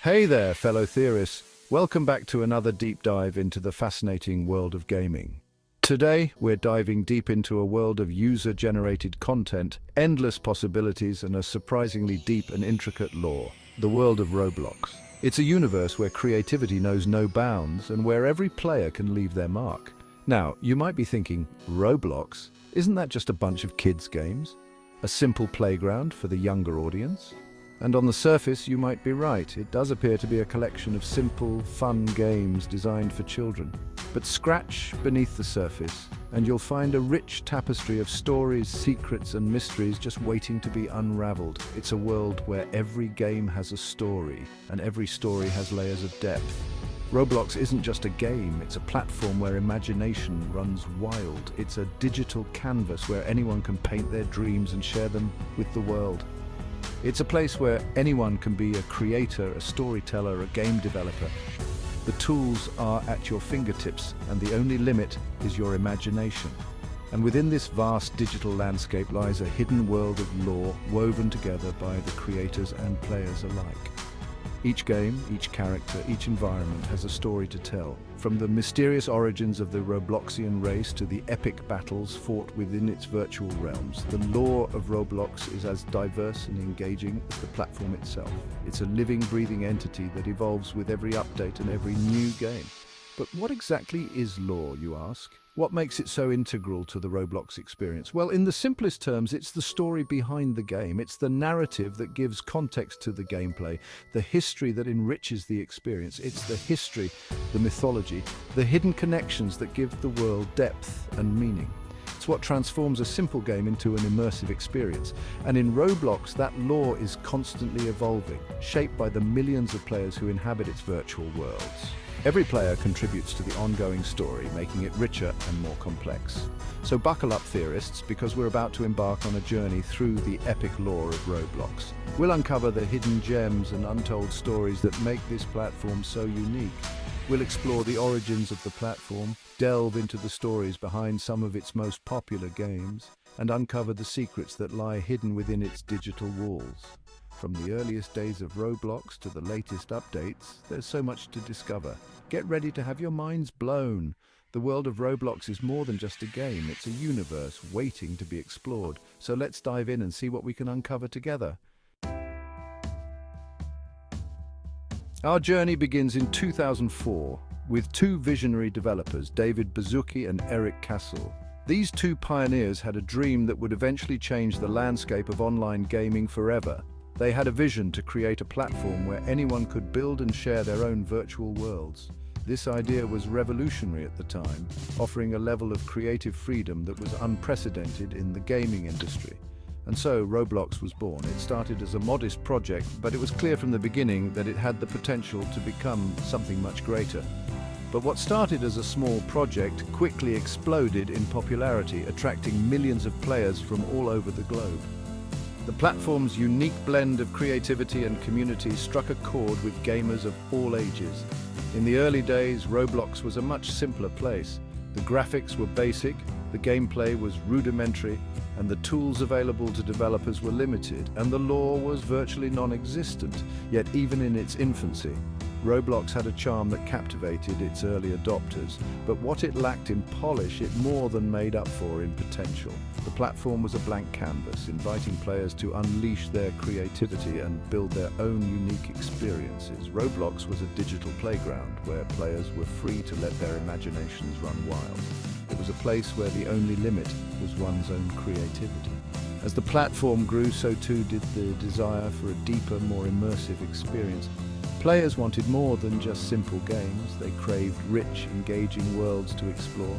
Hey there, fellow theorists. Welcome back to another deep dive into the fascinating world of gaming. Today, we're diving deep into a world of user-generated content, endless possibilities, and a surprisingly deep and intricate lore, the world of Roblox. It's a universe where creativity knows no bounds and where every player can leave their mark. Now, you might be thinking, Roblox? Isn't that just a bunch of kids' games? A simple playground for the younger audience? And on the surface, you might be right. It does appear to be a collection of simple, fun games designed for children. But scratch beneath the surface, and you'll find a rich tapestry of stories, secrets, and mysteries just waiting to be unraveled. It's a world where every game has a story, and every story has layers of depth. Roblox isn't just a game, it's a platform where imagination runs wild. It's a digital canvas where anyone can paint their dreams and share them with the world. It's a place where anyone can be a creator, a storyteller, a game developer. The tools are at your fingertips, and the only limit is your imagination. And within this vast digital landscape lies a hidden world of lore woven together by the creators and players alike. Each game, each character, each environment has a story to tell. From the mysterious origins of the Robloxian race to the epic battles fought within its virtual realms, the lore of Roblox is as diverse and engaging as the platform itself. It's a living, breathing entity that evolves with every update and every new game. But what exactly is lore, you ask? What makes it so integral to the Roblox experience? Well, in the simplest terms, it's the story behind the game. It's the narrative that gives context to the gameplay, the history that enriches the experience. It's the history, the mythology, the hidden connections that give the world depth and meaning. It's what transforms a simple game into an immersive experience. And in Roblox, that lore is constantly evolving, shaped by the millions of players who inhabit its virtual worlds. Every player contributes to the ongoing story, making it richer and more complex. So buckle up, theorists, because we're about to embark on a journey through the epic lore of Roblox. We'll uncover the hidden gems and untold stories that make this platform so unique. We'll explore the origins of the platform, delve into the stories behind some of its most popular games, and uncover the secrets that lie hidden within its digital walls. From the earliest days of Roblox to the latest updates, there's so much to discover. Get ready to have your minds blown. The world of Roblox is more than just a game, it's a universe waiting to be explored. So let's dive in and see what we can uncover together. Our journey begins in 2004 with two visionary developers, David Baszucki and Eric Castle. These two pioneers had a dream that would eventually change the landscape of online gaming forever. They had a vision to create a platform where anyone could build and share their own virtual worlds. This idea was revolutionary at the time, offering a level of creative freedom that was unprecedented in the gaming industry. And so Roblox was born. It started as a modest project, but it was clear from the beginning that it had the potential to become something much greater. But what started as a small project quickly exploded in popularity, attracting millions of players from all over the globe. The platform's unique blend of creativity and community struck a chord with gamers of all ages. In the early days, Roblox was a much simpler place. The graphics were basic, the gameplay was rudimentary, and the tools available to developers were limited, and the lore was virtually non-existent. Yet even in its infancy, Roblox had a charm that captivated its early adopters, but what it lacked in polish, it more than made up for in potential. The platform was a blank canvas, inviting players to unleash their creativity and build their own unique experiences. Roblox was a digital playground where players were free to let their imaginations run wild. It was a place where the only limit was one's own creativity. As the platform grew, so too did the desire for a deeper, more immersive experience. Players wanted more than just simple games. They craved rich, engaging worlds to explore.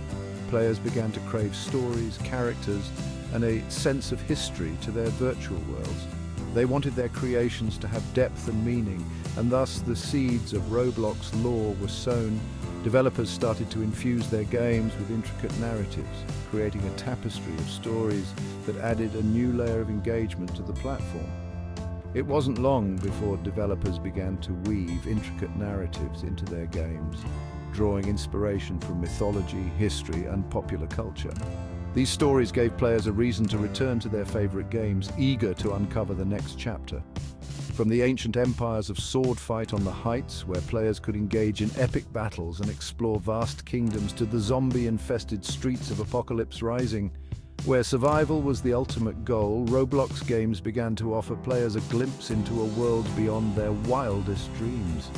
Players began to crave stories, characters, and a sense of history to their virtual worlds. They wanted their creations to have depth and meaning, and thus the seeds of Roblox lore were sown. Developers started to infuse their games with intricate narratives, creating a tapestry of stories that added a new layer of engagement to the platform. It wasn't long before developers began to weave intricate narratives into their games, drawing inspiration from mythology, history, and popular culture. These stories gave players a reason to return to their favorite games, eager to uncover the next chapter. From the ancient empires of sword fight on the heights, where players could engage in epic battles and explore vast kingdoms, to the zombie-infested streets of Apocalypse Rising, where survival was the ultimate goal, Roblox games began to offer players a glimpse into a world beyond their wildest dreams.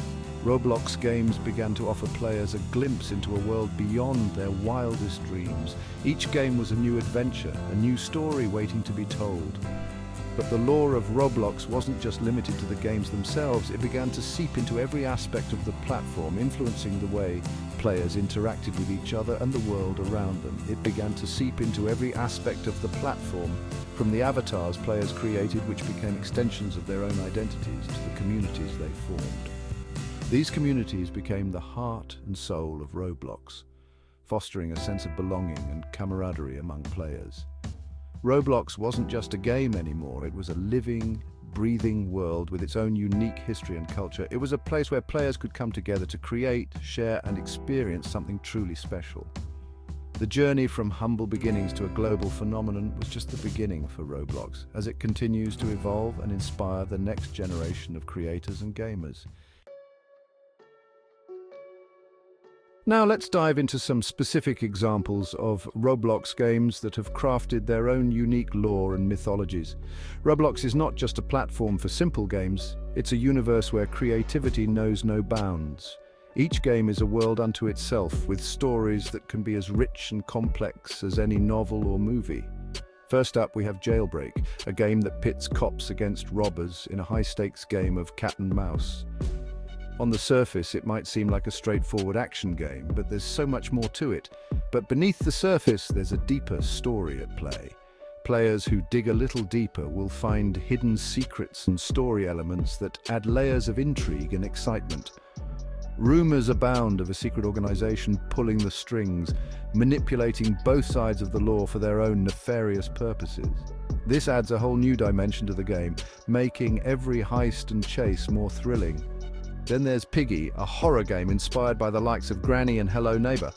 Roblox games began to offer players a glimpse into a world beyond their wildest dreams. Each game was a new adventure, a new story waiting to be told. But the lore of Roblox wasn't just limited to the games themselves, it began to seep into every aspect of the platform, influencing the way players interacted with each other and the world around them. It began to seep into every aspect of the platform, from the avatars players created, which became extensions of their own identities, to the communities they formed. These communities became the heart and soul of Roblox, fostering a sense of belonging and camaraderie among players. Roblox wasn't just a game anymore, it was a living, breathing world with its own unique history and culture. It was a place where players could come together to create, share, and experience something truly special. The journey from humble beginnings to a global phenomenon was just the beginning for Roblox, as it continues to evolve and inspire the next generation of creators and gamers. Now let's dive into some specific examples of Roblox games that have crafted their own unique lore and mythologies. Roblox is not just a platform for simple games, it's a universe where creativity knows no bounds. Each game is a world unto itself, with stories that can be as rich and complex as any novel or movie. First up, we have Jailbreak, a game that pits cops against robbers in a high-stakes game of cat and mouse. On the surface, it might seem like a straightforward action game, but there's so much more to it. But beneath the surface, there's a deeper story at play. Players who dig a little deeper will find hidden secrets and story elements that add layers of intrigue and excitement. Rumors abound of a secret organization pulling the strings, manipulating both sides of the law for their own nefarious purposes. This adds a whole new dimension to the game, making every heist and chase more thrilling. Then there's Piggy, a horror game inspired by the likes of Granny and Hello Neighbor.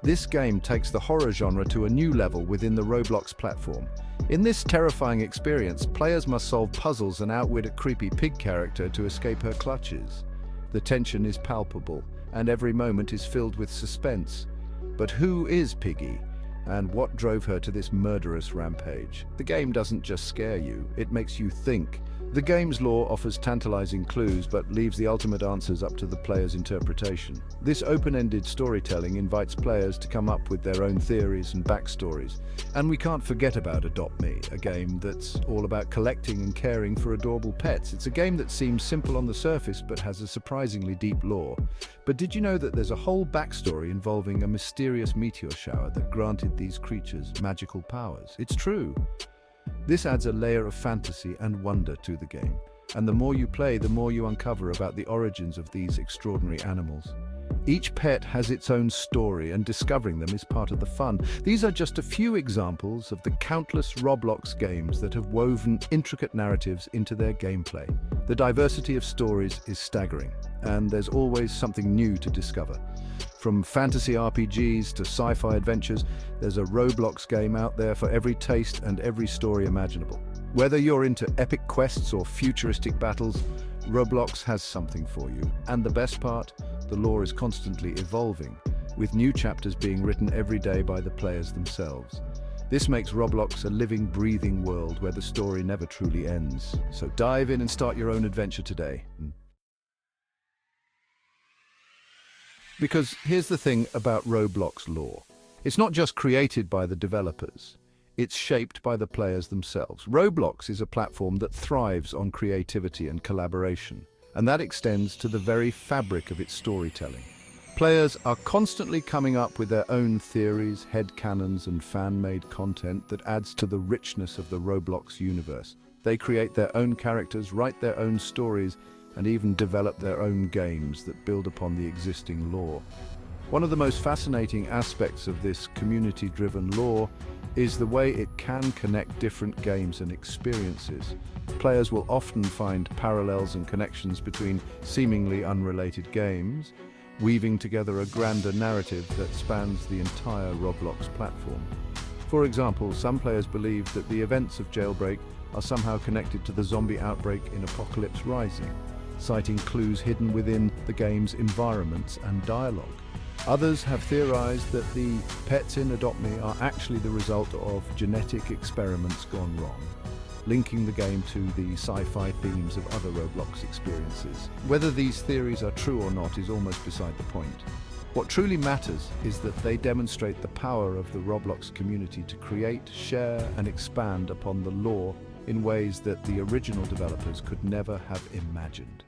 This game takes the horror genre to a new level within the Roblox platform. In this terrifying experience, players must solve puzzles and outwit a creepy pig character to escape her clutches. The tension is palpable, and every moment is filled with suspense. But who is Piggy? And what drove her to this murderous rampage? The game doesn't just scare you, it makes you think. The game's lore offers tantalizing clues but leaves the ultimate answers up to the player's interpretation. This open-ended storytelling invites players to come up with their own theories and backstories. And we can't forget about Adopt Me, a game that's all about collecting and caring for adorable pets. It's a game that seems simple on the surface but has a surprisingly deep lore. But did you know that there's a whole backstory involving a mysterious meteor shower that granted these creatures magical powers? It's true. This adds a layer of fantasy and wonder to the game, and the more you play, the more you uncover about the origins of these extraordinary animals. Each pet has its own story, and discovering them is part of the fun. These are just a few examples of the countless Roblox games that have woven intricate narratives into their gameplay. The diversity of stories is staggering, and there's always something new to discover. From fantasy RPGs to sci-fi adventures, there's a Roblox game out there for every taste and every story imaginable. Whether you're into epic quests or futuristic battles, Roblox has something for you. And the best part, the lore is constantly evolving, with new chapters being written every day by the players themselves. This makes Roblox a living, breathing world where the story never truly ends. So dive in and start your own adventure today. Because here's the thing about Roblox lore. It's not just created by the developers. It's shaped by the players themselves. Roblox is a platform that thrives on creativity and collaboration, and that extends to the very fabric of its storytelling. Players are constantly coming up with their own theories, headcanons, and fan-made content that adds to the richness of the Roblox universe. They create their own characters, write their own stories, and even develop their own games that build upon the existing lore. One of the most fascinating aspects of this community-driven lore is the way it can connect different games and experiences. Players will often find parallels and connections between seemingly unrelated games, weaving together a grander narrative that spans the entire Roblox platform. For example, some players believe that the events of Jailbreak are somehow connected to the zombie outbreak in Apocalypse Rising, citing clues hidden within the game's environments and dialogue. Others have theorized that the pets in Adopt Me are actually the result of genetic experiments gone wrong, linking the game to the sci-fi themes of other Roblox experiences. Whether these theories are true or not is almost beside the point. What truly matters is that they demonstrate the power of the Roblox community to create, share, and expand upon the lore in ways that the original developers could never have imagined.